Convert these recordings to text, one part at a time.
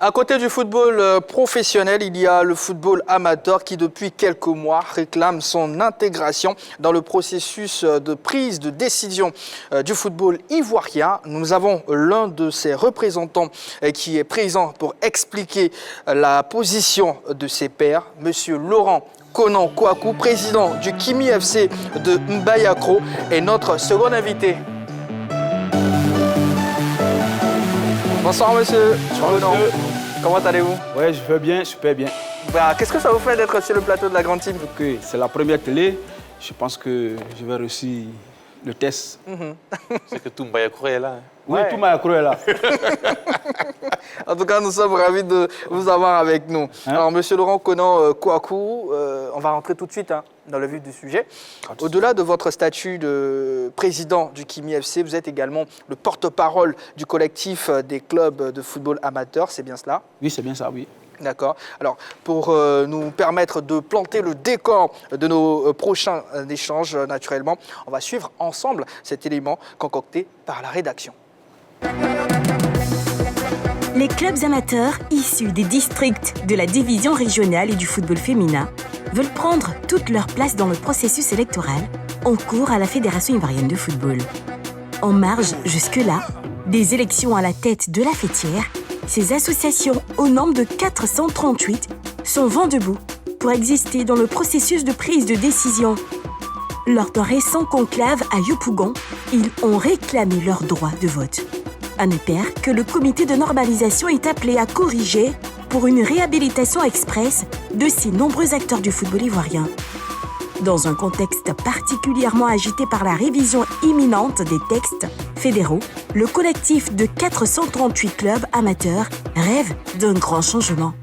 À côté du football professionnel, il y a le football amateur qui, depuis quelques mois, réclame son intégration dans le processus de prise de décision du football ivoirien. Nous avons l'un de ses représentants qui est présent pour expliquer la position de ses pairs, Monsieur Laurent Konan Kouakou, président du Kimi FC de Mbayakro, est notre second invité. Bonsoir monsieur. Bonsoir monsieur. Comment allez-vous? Oui, je vais bien, super bien. Qu'est-ce que ça vous fait d'être sur le plateau de la Grande Team? Ok, c'est la première télé. Je pense que je vais réussir le test. C'est que tout Mbayakro est là. Oui, Ouais. tout Mbayakro est là. En tout cas, nous sommes ravis de vous avoir avec nous. Alors, monsieur Laurent Konan Kouakou, on va rentrer tout de suite dans le vif du sujet. Au-delà de votre statut de président du Kimi FC, vous êtes également le porte-parole du collectif des clubs de football amateur, c'est bien cela? Oui, c'est bien ça, oui. D'accord. Alors, pour nous permettre de planter le décor de nos prochains échanges, naturellement, on va suivre ensemble cet élément concocté par la rédaction. Les clubs amateurs issus des districts de la division régionale et du football féminin veulent prendre toute leur place dans le processus électoral en cours à la Fédération ivoirienne de football. En marge, jusque-là, des élections à la tête de la fêtière, ces associations, au nombre de 438, sont vent debout pour exister dans le processus de prise de décision. Lors d'un récent conclave à Yopougon, ils ont réclamé leur droit de vote. À ne perdre que le comité de normalisation est appelé à corriger pour une réhabilitation express de ces nombreux acteurs du football ivoirien. Dans un contexte particulièrement agité par la révision imminente des textes fédéraux, le collectif de 438 clubs amateurs rêve d'un grand changement.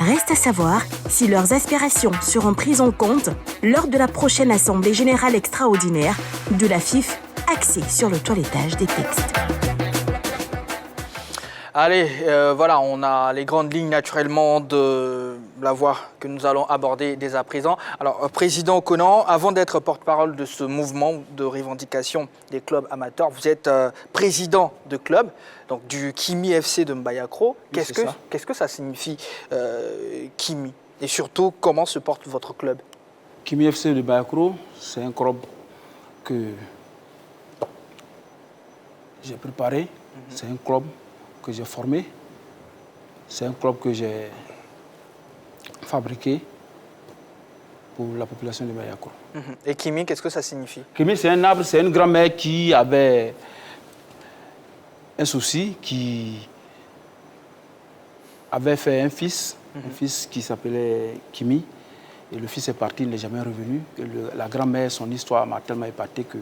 Reste à savoir si leurs aspirations seront prises en compte lors de la prochaine Assemblée générale extraordinaire de la FIF axée sur le toilettage des textes. Allez, voilà, on a les grandes lignes naturellement de la voie que nous allons aborder dès à présent. Alors, Président Konan, avant d'être porte-parole de ce mouvement de revendication des clubs amateurs, vous êtes président de club, donc du Kimi FC de Mbayakro. Oui, Qu'est-ce que ça signifie, Kimi? Et surtout, comment se porte votre club? Kimi FC de Mbayakro, c'est un club que j'ai préparé. C'est un club que j'ai formé. C'est un club que j'ai fabriqué pour la population de Mbayakro. Et Kimi, qu'est-ce que ça signifie? Kimi, c'est un arbre, c'est une grand-mère qui avait un souci, qui avait fait un fils qui s'appelait Kimi. Et le fils est parti, il n'est jamais revenu. Et la grand-mère, son histoire m'a tellement épaté que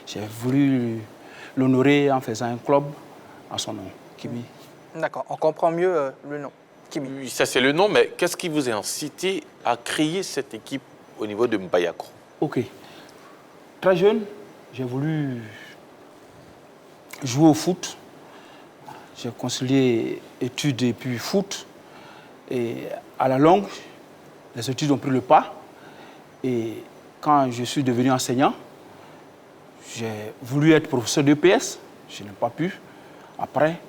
j'ai voulu l'honorer en faisant un club à son nom, Kimi. D'accord, on comprend mieux le nom, Kimi. Oui, ça c'est le nom, mais qu'est-ce qui vous a incité à créer cette équipe au niveau de Mbayakro? Ok. Très jeune, j'ai voulu jouer au foot. J'ai concilié études et puis foot. Et à la longue, les études ont pris le pas. Et quand je suis devenu enseignant, j'ai voulu être professeur d'EPS. Je n'ai pas pu. Après,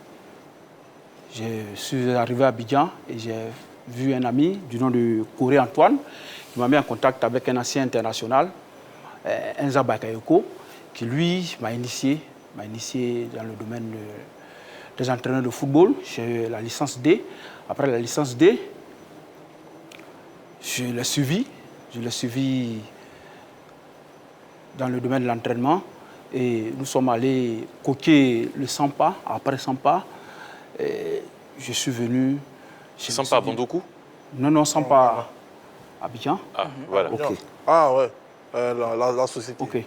je suis arrivé à Abidjan et j'ai vu un ami du nom de Coré Antoine qui m'a mis en contact avec un ancien international, Enza Bakayoko, qui lui m'a initié dans le domaine des entraîneurs de football. J'ai eu la licence D. Après la licence D, je l'ai suivi dans le domaine de l'entraînement. Et nous sommes allés coquer le Sampa. Après Sampa, je suis venu... Sampa à Bondoukou? Non, Sampa à Abidjan. Ah, voilà. Ok. Ah ouais, la société. Ok.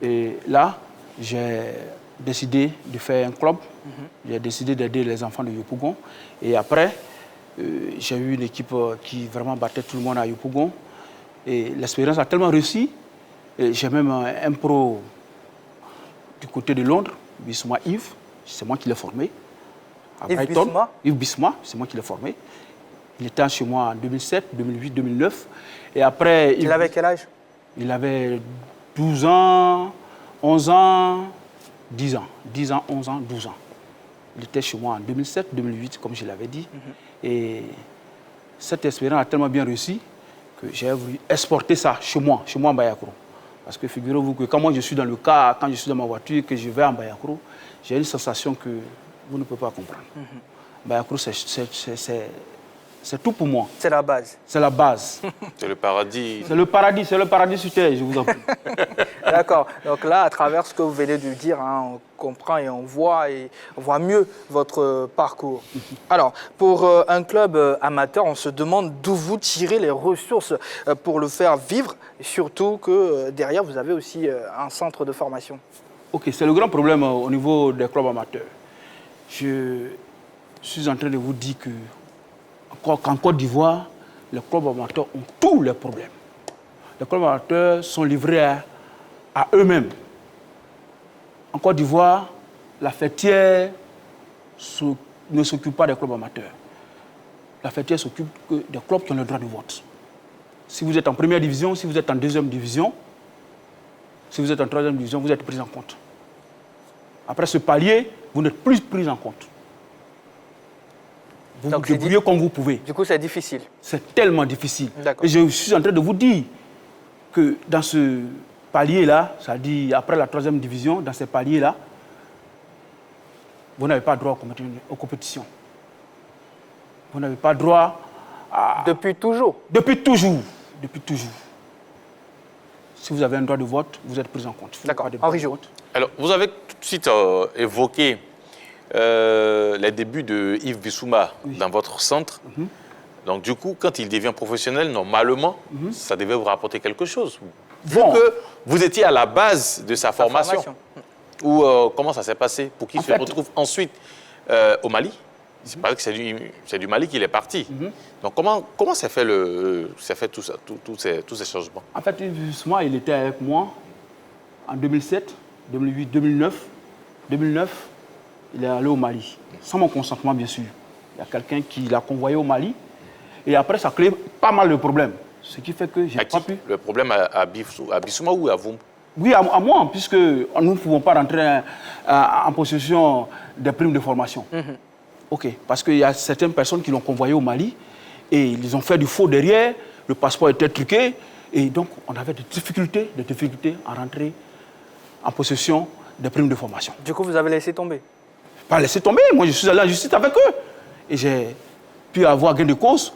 Et là, j'ai décidé de faire un club. J'ai décidé d'aider les enfants de Yopougon. Et après, j'ai eu une équipe qui vraiment battait tout le monde à Yopougon. Et l'expérience a tellement réussi. J'ai même un pro du côté de Londres, Bissouma Yves, c'est moi qui l'ai formé. À Brighton, Yves Bissouma, c'est moi qui l'ai formé. Il était chez moi en 2007, 2008, 2009. Et après... Il avait quel âge? Il avait 12 ans, 11 ans, 10 ans. 10 ans, 11 ans, 12 ans. Il était chez moi en 2007, 2008, comme je l'avais dit. Et cette expérience a tellement bien réussi que j'ai voulu exporter ça chez moi à Mbayakro. Parce que figurez-vous que quand moi je suis dans le car, quand je suis dans ma voiture, que je vais à Mbayakro, j'ai une sensation que vous ne pouvez pas comprendre. Mbayakro, c'est tout pour moi. C'est la base. C'est la base. C'est le paradis. C'est le paradis sur terre, je vous en prie. D'accord. Donc là, à travers ce que vous venez de dire, hein, on comprend et on voit mieux votre parcours. Alors, pour un club amateur, on se demande d'où vous tirez les ressources pour le faire vivre, surtout que derrière, vous avez aussi un centre de formation. Ok, c'est le grand problème au niveau des clubs amateurs. Je suis en train de vous dire qu'en Côte d'Ivoire, les clubs amateurs ont tous les problèmes. Les clubs amateurs sont livrés à eux-mêmes. En Côte d'Ivoire, la fêtière ne s'occupe pas des clubs amateurs. La fêtière s'occupe des clubs qui ont le droit de vote. Si vous êtes en première division, si vous êtes en deuxième division, si vous êtes en troisième division, vous êtes pris en compte. Après ce palier, vous n'êtes plus pris en compte. Vous vous débrouillez comme vous pouvez. Du coup, c'est difficile. C'est tellement difficile. D'accord. Et je suis en train de vous dire que dans ce palier-là, c'est-à-dire après la troisième division, dans ces paliers-là, vous n'avez pas droit aux compétitions. Vous n'avez pas droit à... Depuis toujours. Depuis toujours. Depuis toujours. Si vous avez un droit de vote, vous êtes pris en compte. D'accord. Henri Jour. Alors, vous avez tout de suite évoqué les débuts de Yves Bissouma dans votre centre. Donc, du coup, quand il devient professionnel, normalement, ça devait vous rapporter quelque chose. Vu que vous étiez à la base de sa formation. Ou comment ça s'est passé pour qu'il se retrouve ensuite au Mali? Il paraît que c'est du Mali qu'il est parti. Donc, comment s'est fait tout ça, tous ces changements? En fait, Yves Bissouma, il était avec moi en 2007, 2008, 2009. 2009, il est allé au Mali, sans mon consentement, bien sûr. Il y a quelqu'un qui l'a convoyé au Mali. Et après, ça crée pas mal de problèmes. Ce qui fait que j'ai pas pu... Le problème à Bissouma ou à vous? Oui, à moi, puisque nous ne pouvons pas rentrer en possession des primes de formation. OK, parce qu'il y a certaines personnes qui l'ont convoyé au Mali et ils ont fait du faux derrière, le passeport était truqué et donc on avait des difficultés à rentrer en possession des primes de formation. Du coup, vous avez laissé tomber? Pas laissé tomber, moi je suis allé en justice avec eux et j'ai pu avoir gain de cause.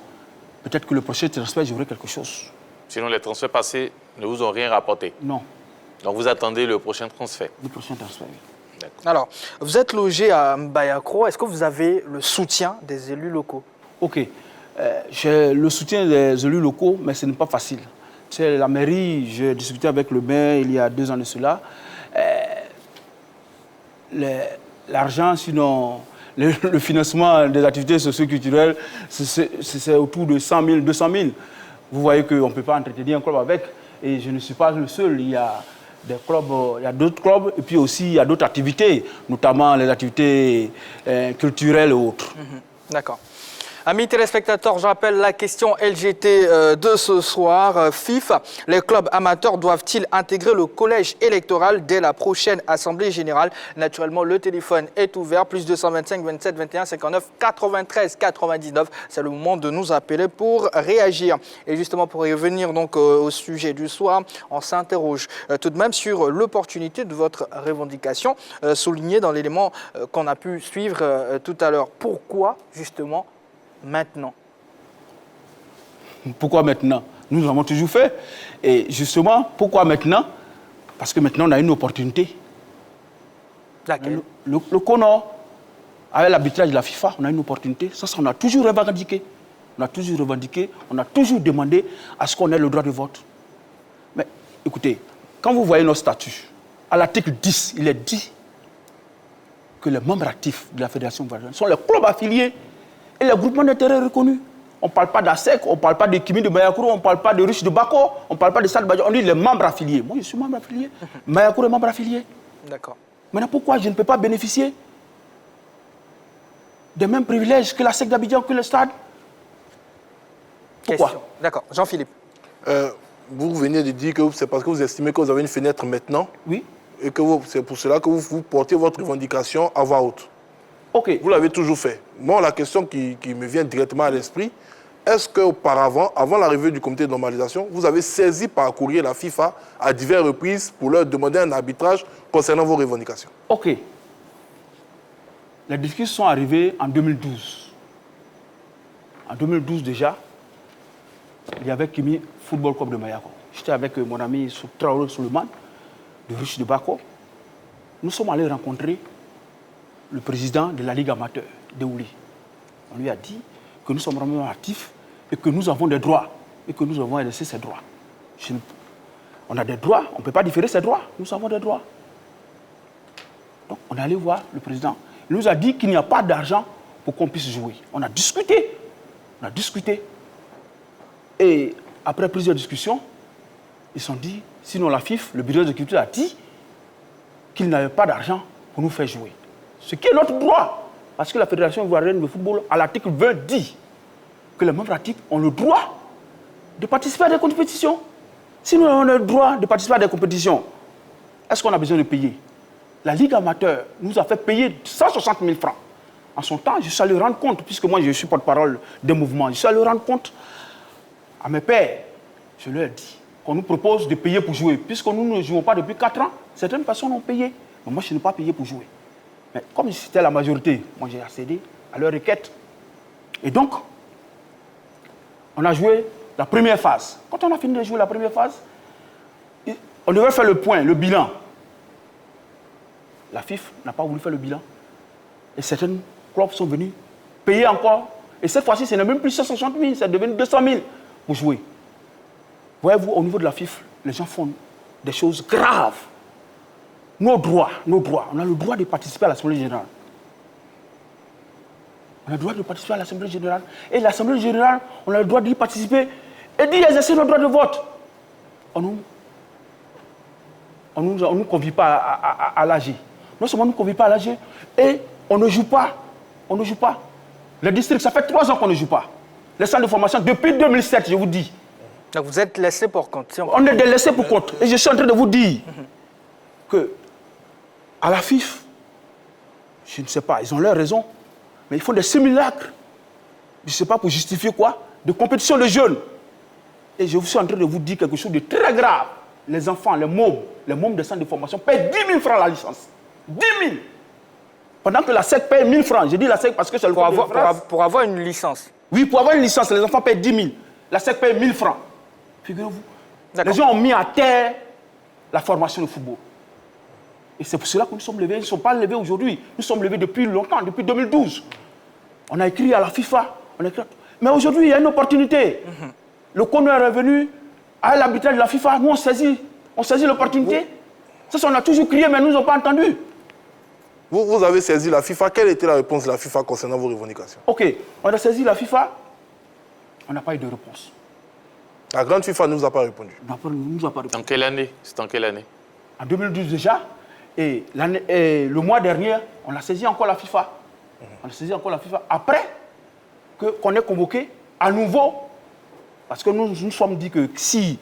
Peut-être que le prochain transfert, j'aurai quelque chose. Sinon, les transferts passés ne vous ont rien rapporté? Non. Donc, vous attendez le prochain transfert? Le prochain transfert, oui. Alors, vous êtes logé à Mbayakro. Est-ce que vous avez le soutien des élus locaux? OK. J'ai le soutien des élus locaux, mais ce n'est pas facile. Tu sais, la mairie, j'ai discuté avec le maire il y a 2 ans de cela. L'argent, sinon, le financement des activités socio-culturelles, c'est autour de 100 000, 200 000. Vous voyez qu'on ne peut pas entretenir un club avec. Et je ne suis pas le seul. Il y a des clubs, il y a d'autres clubs, et puis aussi il y a d'autres activités, notamment les activités culturelles et autres. D'accord. Amis téléspectateurs, je rappelle la question LGT de ce soir. FIF, les clubs amateurs doivent-ils intégrer le collège électoral dès la prochaine Assemblée générale? Naturellement, le téléphone est ouvert, plus 225 27 21 59 93 99. C'est le moment de nous appeler pour réagir. Et justement, pour revenir donc au sujet du soir, on s'interroge tout de même sur l'opportunité de votre revendication, soulignée dans l'élément qu'on a pu suivre tout à l'heure. Pourquoi, justement, maintenant? Pourquoi maintenant? Nous l'avons toujours fait. Et justement, pourquoi maintenant? Parce que maintenant, on a une opportunité. Laquelle? Le Conor, avec l'arbitrage de la FIFA, on a une opportunité. Ça, on a toujours revendiqué. On a toujours revendiqué, on a toujours demandé à ce qu'on ait le droit de vote. Mais écoutez, quand vous voyez nos statuts, à l'article 10, il est dit que les membres actifs de la Fédération sont les clubs affiliés et les groupements d'intérêt reconnus. On ne parle pas d'ASEC, on ne parle pas de Kimi de Mbayakro, on ne parle pas de Riche de Bako, on ne parle pas de Sad Badjo, on dit les membres affiliés. Moi, je suis membre affilié. Mbayakro est membre affilié. D'accord. Maintenant, pourquoi je ne peux pas bénéficier des mêmes privilèges que la SEC d'Abidjan, que le Stade? Pourquoi? D'accord. Jean-Philippe. Vous venez de dire que c'est parce que vous estimez que vous avez une fenêtre maintenant. Oui. Et que c'est pour cela que vous portez votre revendication à voix haute. Ok. Vous l'avez toujours fait. Moi, la question qui me vient directement à l'esprit, est-ce qu'auparavant, avant l'arrivée du comité de normalisation, vous avez saisi par courrier la FIFA à diverses reprises pour leur demander un arbitrage concernant vos revendications? Ok. Les discussions sont arrivées en 2012. En 2012 déjà, il y avait Kimi Football Club de Mayako. J'étais avec mon ami Traoré Suleiman, de Riche de Bako. Nous sommes allés rencontrer le président de la Ligue amateur, Deouli. On lui a dit que nous sommes vraiment actifs et que nous avons des droits et que nous avons exercé ces droits. On a des droits, on ne peut pas différer ces droits, nous avons des droits. Donc on est allé voir le président. Il nous a dit qu'il n'y a pas d'argent pour qu'on puisse jouer. On a discuté. Et après plusieurs discussions, ils se sont dit, sinon la FIF, le bureau de culture a dit qu'il n'avait pas d'argent pour nous faire jouer. Ce qui est notre droit. Parce que la Fédération ivoirienne de football, à l'article 20, dit que les membres actifs ont le droit de participer à des compétitions. Si nous avons le droit de participer à des compétitions, est-ce qu'on a besoin de payer? La Ligue amateur nous a fait payer 160 000 francs. En son temps, je suis allé rendre compte, puisque moi je suis porte-parole des mouvements, je suis allé rendre compte à mes pères. Je leur ai dit qu'on nous propose de payer pour jouer. Puisque nous ne jouons pas depuis 4 ans, certaines personnes ont payé. Mais moi, je n'ai pas payé pour jouer. Mais comme c'était la majorité, moi j'ai accédé à leur requête. Et donc, on a joué la première phase. Quand on a fini de jouer la première phase, on devait faire le point, le bilan. La FIF n'a pas voulu faire le bilan. Et certains clubs sont venus payer encore. Et cette fois-ci, ce n'est même plus 160 000, c'est devenu 200 000 pour jouer. Voyez-vous, au niveau de la FIF, les gens font des choses graves. Nos droits, on a le droit de participer à l'Assemblée générale. On a le droit de participer à l'Assemblée générale. Et l'Assemblée générale, on a le droit d'y participer et d'y exercer notre droit de vote. On ne nous convie pas à l'AG. Non seulement on ne nous convie pas à l'AG, et on ne joue pas. On ne joue pas. Les districts, ça fait 3 ans qu'on ne joue pas. Les centres de formation, depuis 2007, je vous dis. Donc vous êtes laissé pour compte. On est laissé pour compte. Et je suis en train de vous dire que à la FIF, je ne sais pas, ils ont leur raison, mais ils font des simulacres. Je ne sais pas pour justifier quoi, de compétition de jeunes. Et je suis en train de vous dire quelque chose de très grave. Les enfants, les mômes des centres de formation paient 10 000 francs la licence. 10 000. Pendant que la SEC paye 1 000 francs. Je dis la SEC parce que c'est le pour avoir une licence. Oui, pour avoir une licence, les enfants paient 10 000. La SEC paye 1 000 francs. Figurez-vous. Les gens ont mis à terre la formation de football. Et c'est pour cela que nous sommes levés. Ils ne sont pas levés aujourd'hui. Nous sommes levés depuis longtemps, depuis 2012. On a écrit à la FIFA. Mais aujourd'hui, il y a une opportunité. Le CONO est revenu à l'arbitrage de la FIFA. Nous, on saisit l'opportunité. Ça, on a toujours crié, mais nous n'avons pas entendu. Vous avez saisi la FIFA. Quelle était la réponse de la FIFA concernant vos revendications? Ok, on a saisi la FIFA. On n'a pas eu de réponse. La grande FIFA ne nous a pas répondu. Nous a pas répondu. En quelle année? C'est en quelle année? En 2012 déjà. Et le mois dernier, on a saisi encore la FIFA. On a saisi encore la FIFA. Après qu'on ait convoqué à nouveau, parce que nous nous sommes dit que si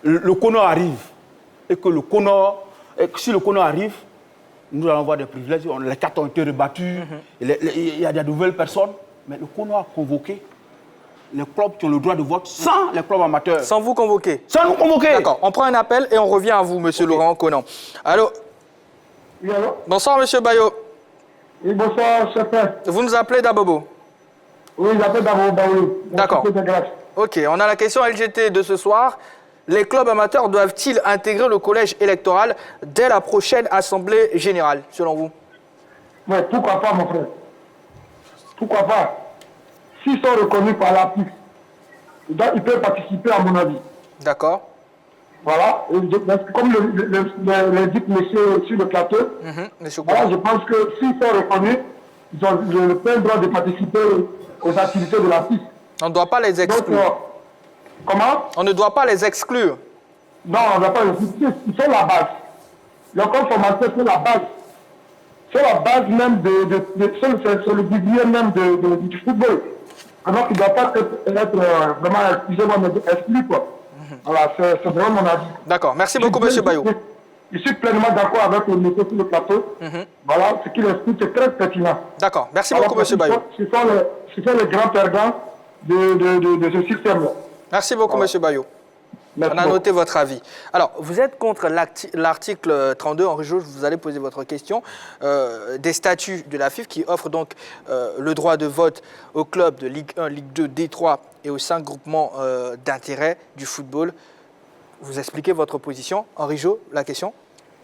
le CONO arrive, et que si le CONO arrive, nous allons avoir des privilèges. Les cartes ont été rebattues, il y a des nouvelles personnes. Mais le CONO a convoqué les clubs qui ont le droit de vote sans les clubs amateurs. Sans vous convoquer? Sans nous convoquer. D'accord, on prend un appel et on revient à vous, monsieur Laurent Conan. Allô? Oui, allô? Bonsoir, monsieur Bayo. Oui, bonsoir, chef. Vous nous appelez d'Abobo? Oui, j'appelle d'Abobo. D'accord. Ok, on a la question LGT de ce soir. Les clubs amateurs doivent-ils intégrer le collège électoral dès la prochaine Assemblée générale, selon vous? Oui, pourquoi pas, mon frère? Pourquoi pas? S'ils sont reconnus par la PIF, ils peuvent participer, à mon avis. D'accord. Voilà. Et comme le dit monsieur sur le plateau, voilà, je pense que s'ils sont reconnus, ils ont le plein droit de participer aux activités de la PIF. On ne doit pas les exclure. Donc, comment? On ne doit pas les exclure. Non, on ne doit pas les exclure. Ils sont la base. Le corps formateur, c'est la base. C'est la base même c'est le pilier même du football. Alors qu'il ne doit pas être vraiment, excusez-moi, mais exclu, quoi. Voilà, c'est vraiment mon avis. D'accord. Merci beaucoup, monsieur Bayou. je suis pleinement d'accord avec le monsieur sur le plateau. Voilà, ce qu'il explique, c'est très pertinent. D'accord. Merci beaucoup, M. Bayo. Ce sont les grands perdants de ce système-là. Merci beaucoup, M. Bayo. Merci On a beaucoup. noté votre avis. Alors, vous êtes contre l'article 32. Henri Jauge, vous allez poser votre question. Des statuts de la FIFA qui offrent donc le droit de vote aux clubs de Ligue 1, Ligue 2, D3 et aux 5 groupements d'intérêt du football. Vous expliquez votre position. Henri Jauge, la question.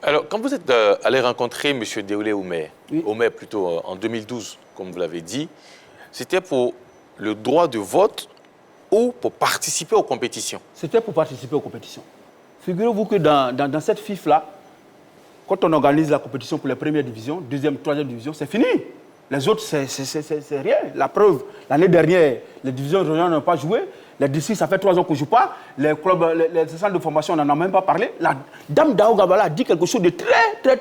Alors, quand vous êtes allé rencontrer M. Déoulé Omer, Oui. Omer plutôt en 2012, comme vous l'avez dit, c'était pour le droit de vote ou pour participer aux compétitions? C'était pour participer aux compétitions. Figurez-vous que dans cette FIFA-là, quand on organise la compétition pour les premières divisions, deuxième, troisième division, c'est fini. Les autres, c'est rien. La preuve, l'année dernière, les divisions régionales n'ont pas joué. Les districts, ça fait 3 ans qu'on ne joue pas. Les clubs, les centres de formation, on n'en a même pas parlé. La dame Dao Gabala a dit quelque chose de très, je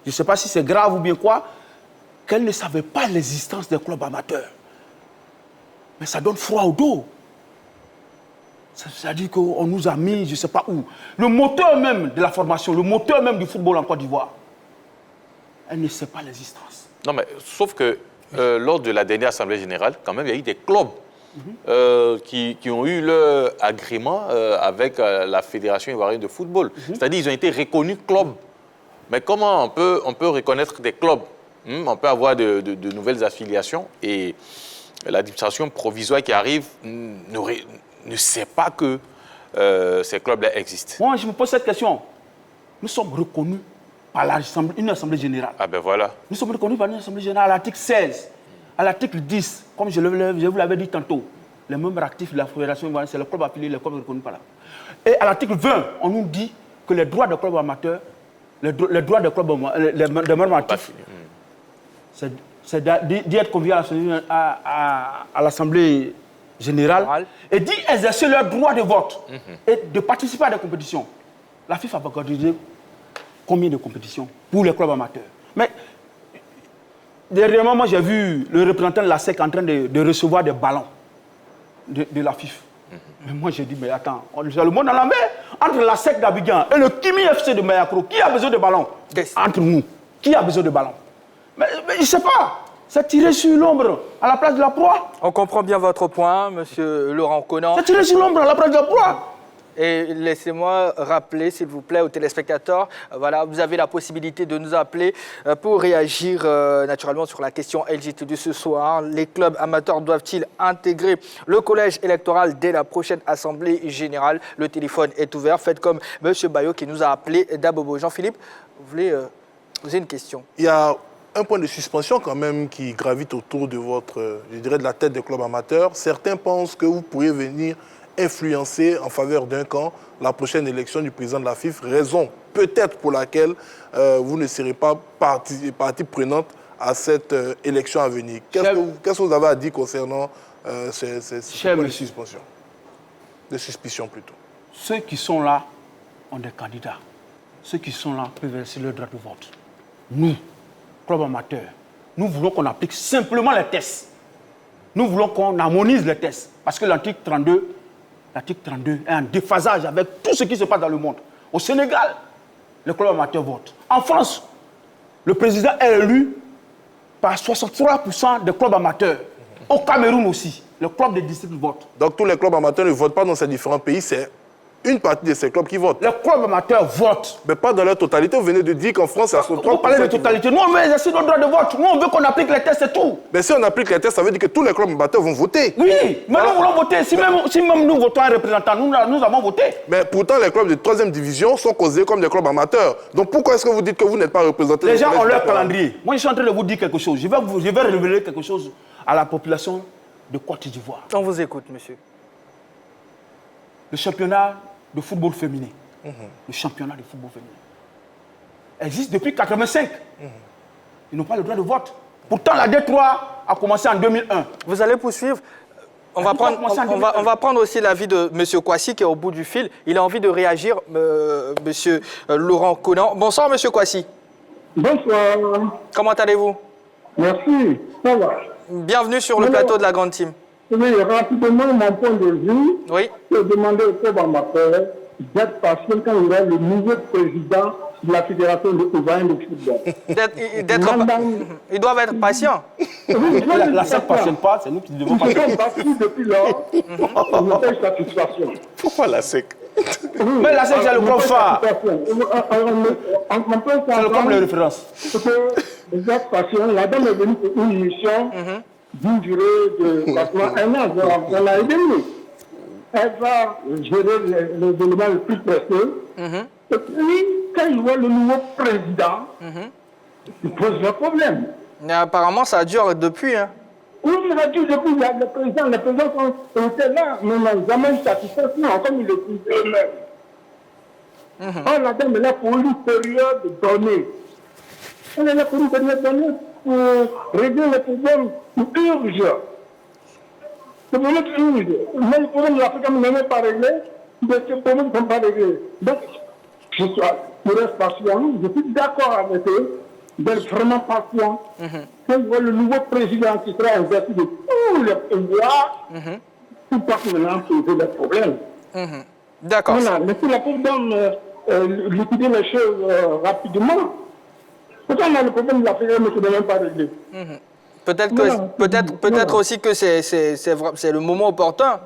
ne sais pas si c'est grave ou bien quoi, qu'elle ne savait pas l'existence des clubs amateurs. Mais ça donne froid au dos. C'est-à-dire qu'on nous a mis, je ne sais pas où. Le moteur même de la formation, le moteur même du football en Côte d'Ivoire, elle ne sait pas l'existence. Non, mais sauf que lors de la dernière Assemblée générale, quand même, il y a eu des clubs qui ont eu leur agrément avec la Fédération ivoirienne de football. C'est-à-dire qu'ils ont été reconnus clubs. Mais comment on peut reconnaître des clubs? On peut avoir de nouvelles affiliations et l'administration provisoire qui arrive ne sait pas que ces clubs-là existent. Moi, je me pose cette question. Nous sommes reconnus par une assemblée générale. Ah ben voilà. Nous sommes reconnus par une assemblée générale à l'article 16, à l'article 10, comme je vous l'avais dit tantôt. Les membres actifs de la Fédération ivoirienne, c'est le club affilié, le club reconnu par là. Et à l'article 20, on nous dit que les droits des clubs amateurs, les droits des clubs des membres actifs, c'est d'y être convié à l'Assemblée générale et d'y exercer leur droit de vote et de participer à des compétitions. La FIFA va organiser combien de compétitions pour les clubs amateurs? Mais dernièrement, moi j'ai vu le représentant de la SEC en train de recevoir des ballons de la FIFA. Mais moi j'ai dit, mais attends, c'est le monde dans la mer. Entre la SEC d'Abidjan et le Kimi FC de Mayakro, qui a besoin de ballons? Entre nous, qui a besoin de ballons? Mais je ne sais pas. C'est tiré sur l'ombre à la place de la proie. On comprend bien votre point, Monsieur Laurent Conan. C'est tiré sur l'ombre à la place de la proie. Et laissez-moi rappeler, s'il vous plaît, aux téléspectateurs, voilà, vous avez la possibilité de nous appeler pour réagir naturellement sur la question LGT de ce soir. Les clubs amateurs doivent-ils intégrer le collège électoral dès la prochaine Assemblée générale? Le téléphone est ouvert. Faites comme M. Bayo qui nous a appelé d'Abobo. Jean-Philippe, vous voulez poser une question? Il y a un point de suspension quand même qui gravite autour de votre, je dirais, de la tête des clubs amateurs. Certains pensent que vous pourriez venir influencer en faveur d'un camp la prochaine élection du président de la FIFA, raison peut-être pour laquelle vous ne serez pas partie prenante à cette élection à venir. Qu'est-ce que vous avez à dire concernant ces points de suspension? De suspicion plutôt. Ceux qui sont là ont des candidats. Ceux qui sont là peuvent exercer leur droit de vote. Nous, club amateur, nous voulons qu'on applique simplement les tests. Nous voulons qu'on harmonise les tests. Parce que l'article 32 est en déphasage avec tout ce qui se passe dans le monde. Au Sénégal, le club amateur vote. En France, le président est élu par 63% des clubs amateurs. Au Cameroun aussi, le club des districts vote. Donc tous les clubs amateurs ne votent pas dans ces différents pays, c'est une partie de ces clubs qui votent. Les clubs amateurs votent. Mais pas dans leur totalité. Vous venez de dire qu'en France, c'est à 63%. Vous parlez de totalité. Nous, on veut exercer notre droit de vote. Nous, on veut qu'on applique les tests et tout. Mais si on applique les tests, ça veut dire que tous les clubs amateurs vont voter. Oui, mais nous voulons voter. Si même nous votons un représentant, nous avons voté. Mais pourtant, les clubs de 3e division sont considérés comme des clubs amateurs. Donc pourquoi est-ce que vous dites que vous n'êtes pas représenté? Les gens ont leur calendrier. Moi, je suis en train de vous dire quelque chose. Je vais révéler quelque chose à la population de Côte d'Ivoire. On vous écoute, monsieur. Le championnat de football féminin. Le championnat de football féminin existe depuis 1985. Ils n'ont pas le droit de vote. Pourtant, la D3 a commencé en 2001. Vous allez poursuivre. On va prendre aussi l'avis de M. Kwasi qui est au bout du fil. Il a envie de réagir, M. Laurent Conan. Bonsoir, M. Kwasi. Bonsoir. Comment allez-vous? Merci. Ça va. Bienvenue sur le plateau de la Grande Team. Oui, rapidement, mon point de vue, Oui. je demandais au club amateur d'être patient quand il y aura le nouveau président de la Fédération ivoirienne de football. Ils doivent être patients. La SEC ne patiente pas, c'est nous qui devons Ils se patienter. sont battus depuis lors pour une telle satisfaction. Pourquoi la SEC? Mais la SEC, c'est le club phare. On peut C'est le club de référence. parce que vous êtes patient. La dame est venue pour une mission d'une durée de pratiquement 1 an. On l'a aidée. Elle va gérer les éléments les plus précieux. Et puis, quand il voit le nouveau président, il pose le problème. Mais apparemment, ça dure depuis. Hein. Oui, il a dit depuis le président étaient là, mais n'ont jamais eu satisfaction, comme ils le disent eux-mêmes. Or, la dame est là pour une période donnée. Elle est là pour une période donnée pour régler les problèmes urgents. Les problèmes urgents. Mais les problèmes de l'Afrique ne sont pas réglés, mais ces problèmes ne sont pas réglés. Donc, je reste patient, je suis d'accord avec eux, d'être vraiment patient. Quand je vois le nouveau président qui sera investi de tous les pouvoirs, tout particulièrement poser des problèmes. D'accord. Voilà, mais si la pauvre dame liquider les choses rapidement, pourtant on a le problème de l'Afrique, mais qui n'est même pas réglé. Peut-être aussi que c'est le moment opportun.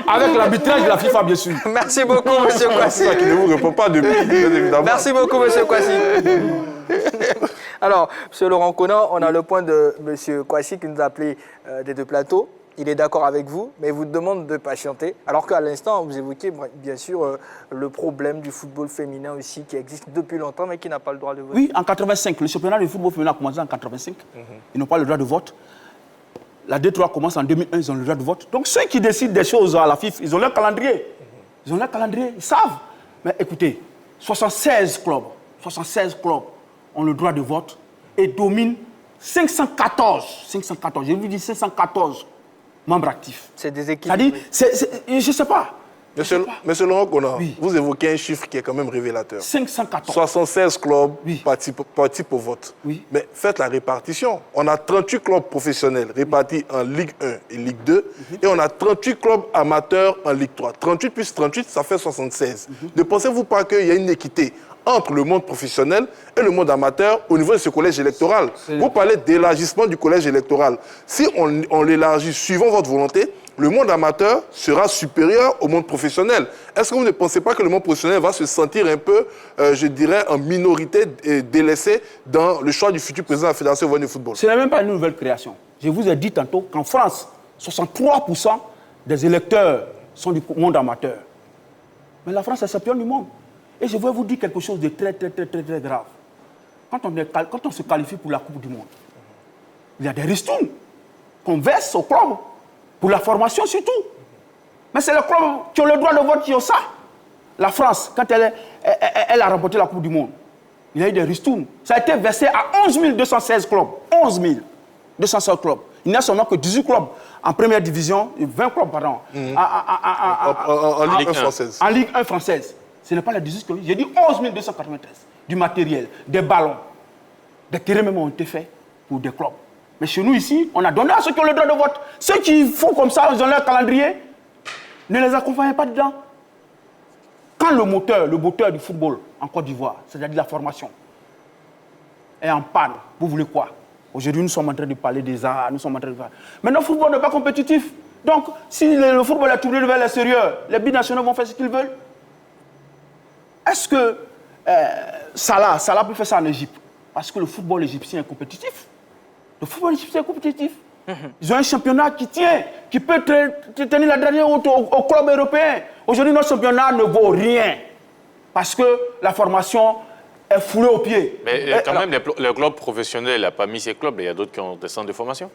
Avec l'arbitrage de la FIFA, bien sûr. Merci beaucoup, M. Kwasi. Qui ne vous répond pas depuis, bien évidemment. Merci beaucoup, M. Kwasi. Alors, M. Laurent Conan, on a le point de M. Kwasi qui nous a appelé des deux plateaux. Il est d'accord avec vous, mais il vous demande de patienter. Alors qu'à l'instant, vous évoquez bien sûr le problème du football féminin aussi, qui existe depuis longtemps, mais qui n'a pas le droit de voter. Oui, en 85, le championnat du football féminin a commencé en 85. Ils n'ont pas le droit de vote. La D3 commence en 2001, ils ont le droit de vote. Donc ceux qui décident des choses à la FIFA, ils ont leur calendrier. Ils ont leur calendrier, ils savent. Mais écoutez, 76 clubs ont le droit de vote et dominent 514, je vous dis 514 membres actifs. C'est des équipes. C'est-à-dire, je ne sais pas. Monsieur Laurent Conan, Oui. vous évoquez un chiffre qui est quand même révélateur. 514. 76 clubs Oui. participent au vote. Oui. Mais faites la répartition. On a 38 clubs professionnels répartis en Ligue 1 et Ligue 2. Et on a 38 clubs amateurs en Ligue 3. 38 plus 38, ça fait 76. Ne pensez-vous pas qu'il y a une équité entre le monde professionnel et le monde amateur au niveau de ce collège électoral? Vous parlez d'élargissement du collège électoral. Si on l'élargit suivant votre volonté, le monde amateur sera supérieur au monde professionnel. Est-ce que vous ne pensez pas que le monde professionnel va se sentir un peu, je dirais, en minorité et délaissé dans le choix du futur président de la Fédération ivoirienne de football? Ce n'est même pas une nouvelle création. Je vous ai dit tantôt qu'en France, 63% des électeurs sont du monde amateur. Mais la France est championne du monde. Et je vais vous dire quelque chose de très grave. Quand on se qualifie pour la Coupe du Monde, il y a des ristournes qu'on verse au club, pour la formation surtout. Mais c'est les clubs qui ont le droit de vote qui ont ça. La France, quand elle a remporté la Coupe du Monde, il y a eu des ristournes. Ça a été versé à 11 216 clubs. 11 216 clubs. Il n'y a seulement que 18 clubs en première division, 20 clubs, pardon, En Ligue 1 française. En Ligue 1 française. Ce n'est pas la 18 clubs. J'ai dit 11 293. Du matériel, des ballons, des terrains même ont été faits pour des clubs. Mais chez nous ici, on a donné à ceux qui ont le droit de vote. Ceux qui font comme ça, ils ont leur calendrier, ne les accompagnez pas dedans. Quand le moteur du football en Côte d'Ivoire, c'est-à-dire la formation, est en panne, vous voulez quoi? Aujourd'hui, nous sommes en train de parler des arts, nous sommes en train de faire. Mais notre football n'est pas compétitif. Donc, si le football est tourné vers l'extérieur, les binationaux vont faire ce qu'ils veulent. Est-ce que Salah peut faire ça en Égypte? Parce que le football égyptien est compétitif. Le football égyptien est compétitif. Ils ont un championnat qui tient, qui peut tenir la dernière haute au club européen. Aujourd'hui, notre championnat ne vaut rien. Parce que la formation est foulée aux pieds. Mais quand même, le club professionnel n'a pas mis ses clubs, il y a d'autres qui ont des centres de formation.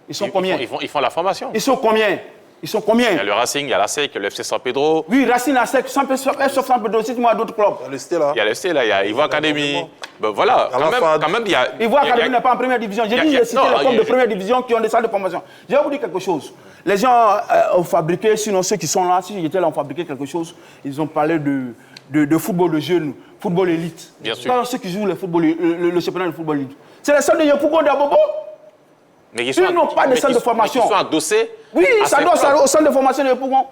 Ils sont combien? Ils font la formation. Ils sont combien? Ils sont combien? Il y a le Racing, il y a la SEC, il y a le FC San Pedro. Oui, Racing, la SEC, San Pedro, cite-moi d'autres clubs. Il y a le Stella. Il y a le Stella, il y a Ivoire Academy. Ben voilà, quand même, il y a... Ivoire Academy n'est pas en première division. J'ai dit, j'ai cité les clubs de première division qui ont des salles de formation. Je vais vous dire quelque chose. Les gens ont fabriqué, sinon ceux qui sont là, si j'étais là, ont fabriqué quelque chose. Ils ont parlé de football de jeunes, football élite. Bien sûr. Pas ceux qui jouent le championnat de football élite. C'est les seuls de Yopougon d'Abobo. Mais Ils n'ont pas de centre de formation. Ils sont adossés. Oui, à ça ces doit clubs. au centre de formation de Pougon.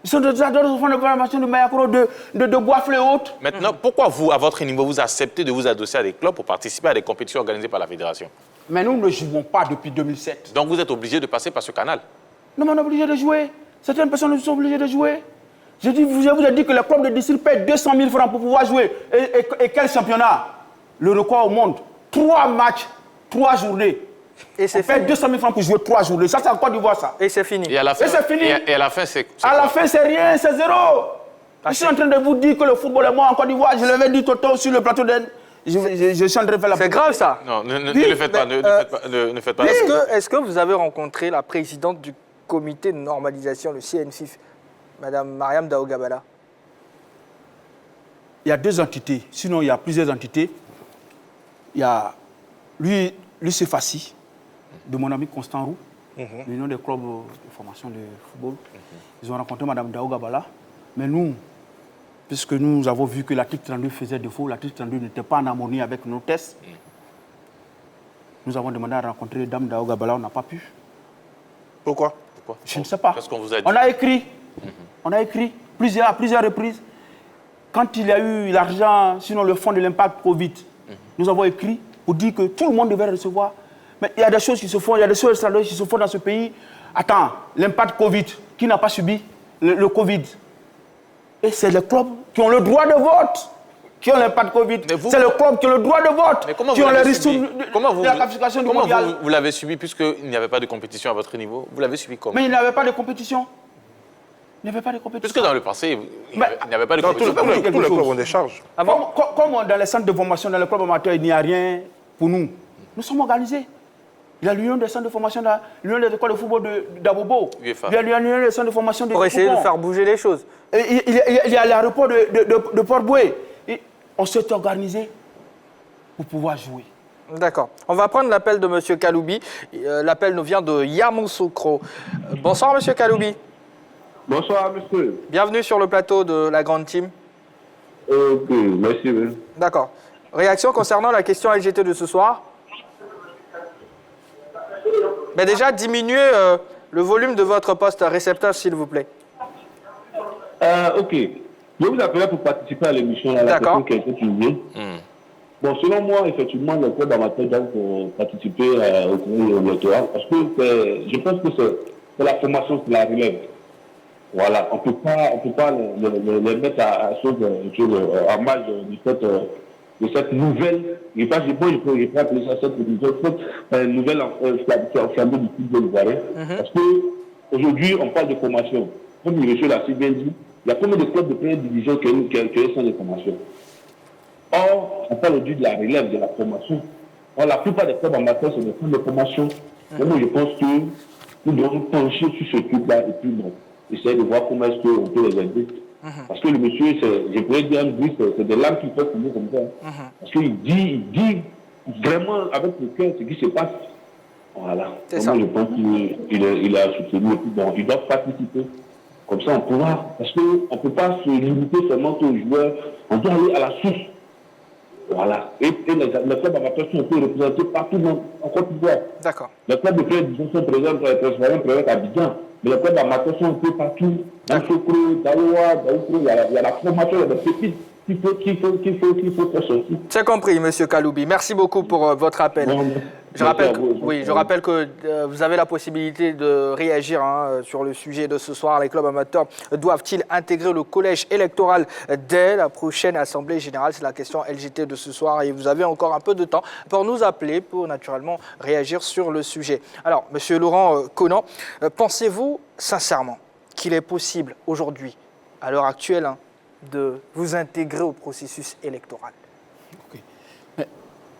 Ils sont au centre de formation de Mayakro, de Boisflé Haute. Maintenant, pourquoi vous, à votre niveau, vous acceptez de vous adosser à des clubs pour participer à des compétitions organisées par la fédération? Mais nous ne jouons pas depuis 2007. Donc vous êtes obligé de passer par ce canal. Non, mais on est obligé de jouer. Certaines personnes sont obligées de jouer. Je vous ai dit que le club de district paie 200 000 francs pour pouvoir jouer. Et quel championnat? Le record au monde. 3 matchs, 3 journées. Et c'est On paie fini. 200 000 francs pour jouer 3 journées. Ça, c'est en Côte d'Ivoire, ça. Et c'est fini. Et à la fin, Et c'est fini. et à la fin, c'est À quoi? la fin, c'est rien, c'est zéro. Je suis en train de vous dire que le football est mort en Côte d'Ivoire. Je l'avais dit Toto sur le plateau d'Aisne. Je suis en train de faire la... C'est grave, ça. Non, ne Oui, le faites pas. Ne faites pas. Est-ce que vous avez rencontré la présidente du comité de normalisation, le CNFIF, Madame Mariam Daougabala? Il y a 2 entités. Sinon, il y a plusieurs entités. Il y a lui c'est Fassi, de mon ami Constant Roux, l'union des clubs de formation de football. Ils ont rencontré Mme Daougabala. Mais nous, puisque nous avons vu que l'article 32 faisait défaut, l'article 32 n'était pas en harmonie avec nos tests, nous avons demandé à rencontrer Mme Daougabala, on n'a pas pu. Pourquoi? Je ne sais pas. Qu'est-ce qu'on vous a dit? On a écrit. On a écrit à plusieurs reprises. Quand il y a eu l'argent, sinon le fonds de l'impact Covid, nous avons écrit pour dire que tout le monde devait recevoir. Mais il y a des choses qui se font, il y a des choses extraordinaires qui se font dans ce pays. Attends, l'impact Covid, qui n'a pas subi le Covid? Et c'est les clubs qui ont le droit de vote qui ont l'impact Covid. C'est le club qui a le droit de vote. Mais comment qui vous ont les l'avez risques subi? de la qualification du mondial. Vous l'avez subi puisqu'il n'y avait pas de compétition à votre niveau? Vous l'avez subi comment? Mais il n'y avait pas de compétition. Il n'y avait pas de compétition. Puisque dans le passé, il Mais- n'y avait pas de Dans tous compétition. les clubs ont des charges. Comme dans les centres de formation, dans les clubs amateurs, il n'y a rien pour nous. Nous sommes organisés. Il y a l'union des centres de formation, l'union des écoles de football d'Abobo. UEFA. Il y a l'union des centres de formation de Pour essayer de Foucault. faire bouger les choses. Et il y a l'aéroport de Port-Boué. Et on s'est organisé pour pouvoir jouer. D'accord. On va prendre l'appel de M. Kaloubi. L'appel nous vient de Yamoussoukro. Bonsoir, M. Kaloubi. Bonsoir, monsieur. Bienvenue sur le plateau de la Grande Team. Ok, merci. Oui. D'accord. Réaction concernant la question LGT de ce soir? Mais déjà, diminuez le volume de votre poste récepteur, s'il vous plaît. Ok. Je vous appelais pour participer à l'émission, la D'accord. question qui a été utilisée. Bon, selon moi, effectivement, le club amateur doit participer au concours électoral parce que je pense que c'est la formation, c'est la relève. Voilà, on peut pas les mettre à marge de cette nouvelle, je peux appeler ça cette nouvelle flambée du football ivoirien. Parce qu'aujourd'hui, on parle de formation. Comme le monsieur l'a si bien dit, il y a combien de clubs de première division qui sont des formations? Or, on parle aujourd'hui de la relève, de la formation. Or, la plupart des clubs amateurs sont des clubs de formation. Donc, moi, je pense que nous devons nous pencher sur ce truc-là et puis bon, essayer de voir comment est-ce qu'on peut les aider. Parce que le monsieur, je pourrais dire, c'est des larmes qui peuvent couler comme ça. Parce qu'il dit vraiment avec le cœur ce qui se passe. Voilà. C'est Moi, ça. je pense qu'il a soutenu et puis bon, il doit participer. Comme ça, on pourra. Parce qu'on ne peut pas se limiter seulement aux joueurs. On doit aller à la source. Voilà. Et les clubs amateurs sont un peu représentés partout en Côte d'Ivoire. D'accord. Les clubs de première division sont présents principalement à Abidjan. Mais les clubs amateurs sont un peu partout. Dans Chokro, Daoua, Daoukro, il y a la formation, il y a des pépites qu'il faut faire sortir. C'est compris, M. Kaloubi. Merci beaucoup pour votre appel. Je rappelle que vous avez la possibilité de réagir sur le sujet de ce soir. Les clubs amateurs doivent-ils intégrer le collège électoral dès la prochaine Assemblée générale? C'est la question LGT de ce soir et vous avez encore un peu de temps pour nous appeler, pour naturellement réagir sur le sujet. Alors, M. Laurent Conan, pensez-vous sincèrement qu'il est possible aujourd'hui, à l'heure actuelle, de vous intégrer au processus électoral? Mais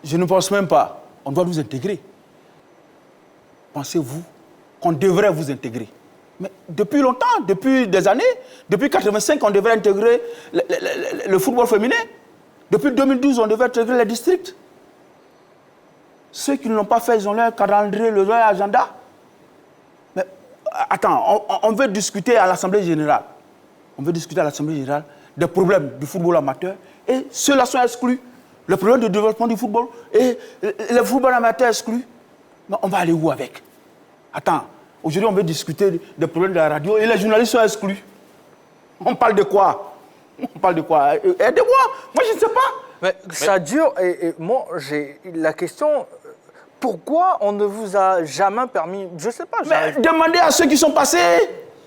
je ne pense même pas. On doit nous intégrer. Pensez-vous qu'on devrait vous intégrer? Mais depuis longtemps, depuis des années, depuis 1985, on devrait intégrer le football féminin. Depuis 2012, on devait intégrer les districts. Ceux qui ne l'ont pas fait, ils ont leur calendrier, leur agenda. Mais attends, on veut discuter à l'Assemblée générale. On veut discuter à l'Assemblée générale des problèmes du football amateur et ceux-là sont exclus. Le problème de développement du football et le football amateur exclu. Mais on va aller où avec? Attends, aujourd'hui on veut discuter des problèmes de la radio et les journalistes sont exclus. On parle de quoi? On parle de quoi? Aidez-moi, moi je ne sais pas. Mais ça dure, et moi j'ai la question, pourquoi on ne vous a jamais permis, je ne sais pas. Mais demandez à ceux qui sont passés,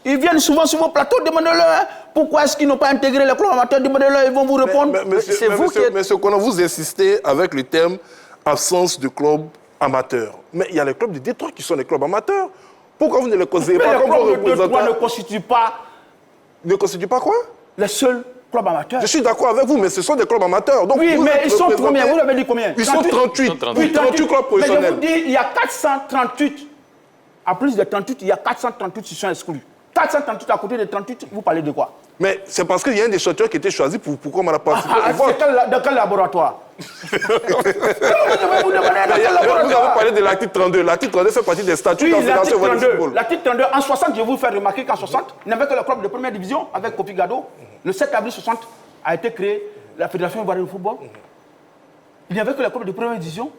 ils viennent souvent sur vos plateaux, demandez-leur hein, pourquoi est-ce qu'ils n'ont pas intégré les clubs amateurs, demandez-leur, ils vont vous répondre. Monsieur Konan, vous insistez avec le terme absence de club amateur. Mais il y a les clubs de Détroit qui sont les clubs amateurs. Pourquoi vous ne les considérez pas comme vos Les clubs de représentants? Détroit ne constituent pas Ne constituent pas quoi? les seuls clubs amateurs. Je suis d'accord avec vous, mais ce sont des clubs amateurs. Donc Oui, vous mais êtes ils sont représentés- combien? Vous l'avez dit combien? Ils sont 38. 38. Oui, 38 clubs Mais je professionnels. vous dis, il y a 438. En plus de 38, il y a 438 qui sont exclus. 438 à côté de 38, vous parlez de quoi? Mais c'est parce qu'il y a un des chanteurs qui était choisi pour qu'on a participé au vote. Dans quel laboratoire? Je vais vous demander dans quel Vous avez laboratoire? parlé de l'article 32. L'article 32 fait partie des statuts Oui, de la Fédération l'article de 32. football. L'article 32, en 60, je vais vous faire remarquer qu'en 60, il n'y avait que le club de première division avec Kofi Gado. Le 7 avril 60 a été créée la Fédération ivoirienne de football. Il n'y avait que le club de première division.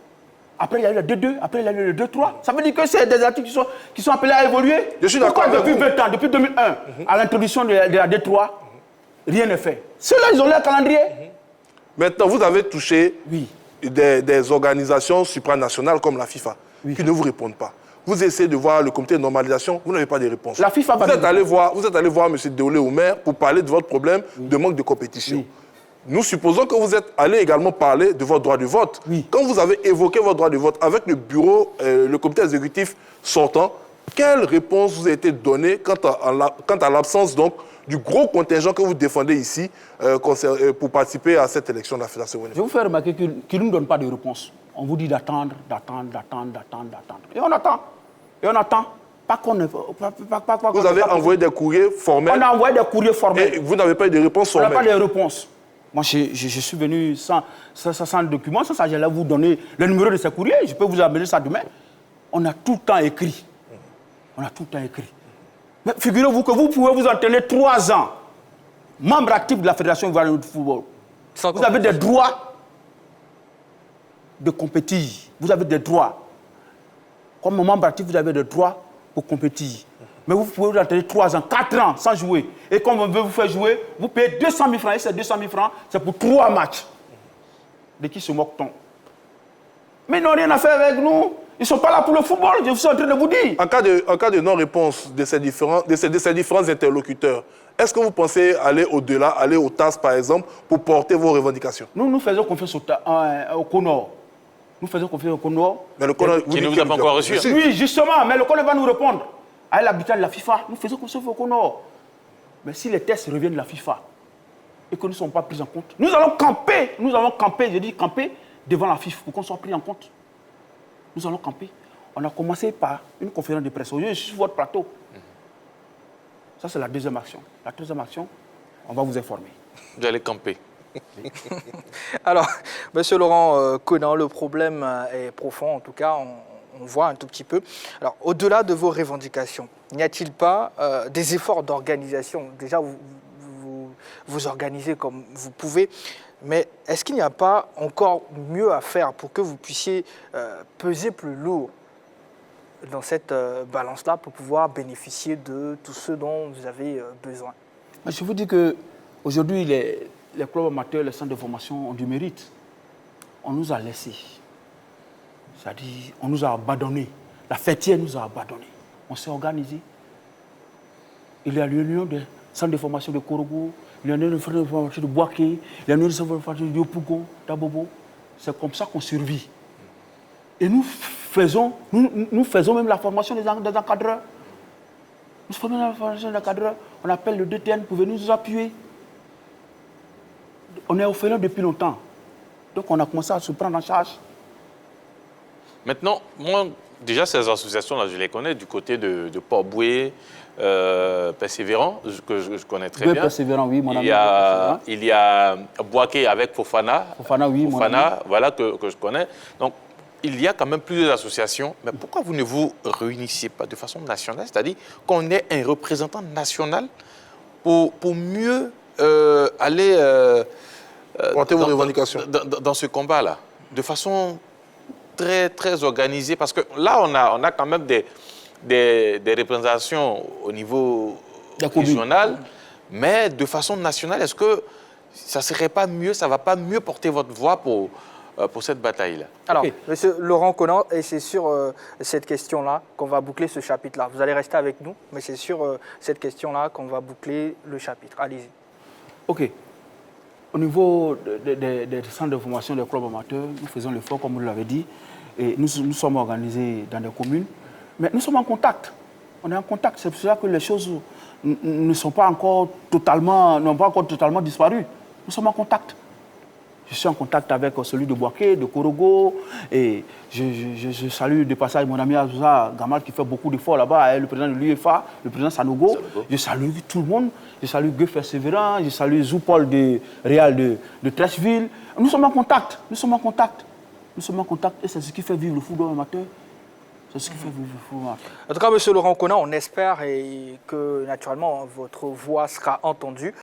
Après, il y a eu le 2-2, après, il y a eu le 2-3. Ça veut dire que c'est des articles qui sont appelés à évoluer. Je suis d'accord Pourquoi avec depuis vous. 20 ans, depuis 2001, à l'introduction de la D3, rien n'est fait? Ceux-là, ils ont leur calendrier. Maintenant, vous avez touché Oui. des organisations supranationales comme la FIFA qui ne vous répondent pas. Vous essayez de voir le comité de normalisation, vous n'avez pas de réponse. La FIFA va vous êtes nous allé voir M. Deolé Oumer pour parler de votre problème de manque de compétition. Oui. Nous supposons que vous êtes allé également parler de votre droit de vote. Oui. Quand vous avez évoqué votre droit de vote avec le bureau, le comité exécutif sortant, quelle réponse vous a été donnée quant à l'absence donc du gros contingent que vous défendez ici pour participer à cette élection de la Fédération? Je vous fais remarquer qu'ils ne nous donnent pas de réponse. On vous dit d'attendre. Et on attend. Pas qu'on ne... Vous avez envoyé des courriers formels. On a envoyé des courriers formels. Et vous n'avez pas eu de réponse On n'a formelle. pas de réponse. Moi, je suis venu sans document, sans ça, j'allais vous donner le numéro de ces courriers. Je peux vous amener ça demain. On a tout le temps écrit. Mais figurez-vous que vous pouvez vous entraîner 3 ans, membre actif de la Fédération ivoirienne de football. Vous avez des droits de compétir. Vous avez des droits. Comme membre actif, vous avez des droits pour compétir. Mais vous pouvez vous entraîner 3 ans, 4 ans sans jouer. Et quand on veut vous faire jouer, vous payez 200 000 francs. Et ces 200 000 francs, c'est pour 3 matchs. De qui se moque-t-on? Mais ils n'ont rien à faire avec nous. Ils ne sont pas là pour le football, je suis en train de vous dire. En cas de non-réponse de ces différents interlocuteurs, est-ce que vous pensez aller au-delà, aller au TAS par exemple, pour porter vos revendications? Nous faisons confiance au CONOR. Nous faisons confiance au CONOR. Mais le CONOR, Qui ne vous a pas encore reçu. Oui, justement, mais le CONOR va nous répondre. À l'habitat de la FIFA, nous faisons confiance au CONOR. Mais si les tests reviennent de la FIFA et que nous ne sommes pas pris en compte, nous allons camper, je dis camper devant la FIFA pour qu'on soit pris en compte. Nous allons camper. On a commencé par une conférence de presse. Aujourd'hui, je suis sur votre plateau. Ça, c'est la deuxième action. La troisième action, on va vous informer. Vous allez camper. Alors, Monsieur Laurent Konan, le problème est profond, en tout cas, on voit un tout petit peu. Alors, au-delà de vos revendications, n'y a-t-il pas des efforts d'organisation? Déjà, vous organisez comme vous pouvez, mais est-ce qu'il n'y a pas encore mieux à faire pour que vous puissiez peser plus lourd dans cette balance-là pour pouvoir bénéficier de tout ce dont vous avez besoin? Je vous dis qu'aujourd'hui, les clubs amateurs, les centres de formation ont du mérite. On nous a laissés. C'est-à-dire, on nous a abandonnés. La fêtière nous a abandonnés. On s'est organisé. Il y a l'union des centres de formation de Korogo, il y a l'union des centres de formation de Boaké, il y a l'union des centres de formation de Yopougon, d'Abobo. C'est comme ça qu'on survit. Et nous faisons même la formation des encadreurs. Nous faisons la formation des encadreurs. On appelle le DTN pour venir nous appuyer. On est orphelin depuis longtemps. Donc on a commencé à se prendre en charge. Maintenant, moi, déjà, ces associations-là, je les connais du côté de Port-Boué, Persévérant, que je connais très bien. Persévérant, oui, mon ami. Il y a Boaké avec Fofana. Fofana, oui, mon ami. Fofana, voilà, que je connais. Donc, il y a quand même plusieurs associations. Mais pourquoi vous ne vous réunissez pas de façon nationale? C'est-à-dire qu'on ait un représentant national pour mieux aller porter vos revendications dans ce combat-là, de façon très, très organisé? Parce que là, on a quand même des représentations au niveau régional, mais de façon nationale, est-ce que ça serait pas mieux, ça va pas mieux porter votre voix pour cette bataille-là? Alors, Monsieur Laurent Conan, et c'est sur cette question-là qu'on va boucler ce chapitre-là. Vous allez rester avec nous, mais c'est sur cette question-là qu'on va boucler le chapitre. Allez-y. OK. Au niveau des centres de formation des clubs amateurs, nous faisons l'effort, comme vous l'avez dit, et nous sommes organisés dans des communes, mais nous sommes en contact. On est en contact, c'est pour cela que les choses ne sont pas encore totalement, n'ont pas encore totalement disparu. Nous sommes en contact. Je suis en contact avec celui de Boaké, de Korogo, et je salue de passage mon ami Azouza Gamal qui fait beaucoup d'efforts là-bas, le président de l'UEFA, le président Sanogo. Je salue tout le monde, je salue Gueux Persévérant, je salue Zoupol de Real de Trècheville. Nous sommes en contact, nous sommes en contact. Nous sommes en contact et c'est ce qui fait vivre le football amateur. C'est ce qui fait vivre le football amateur. En tout cas, Monsieur Laurent Conan, on espère que naturellement votre voix sera entendue.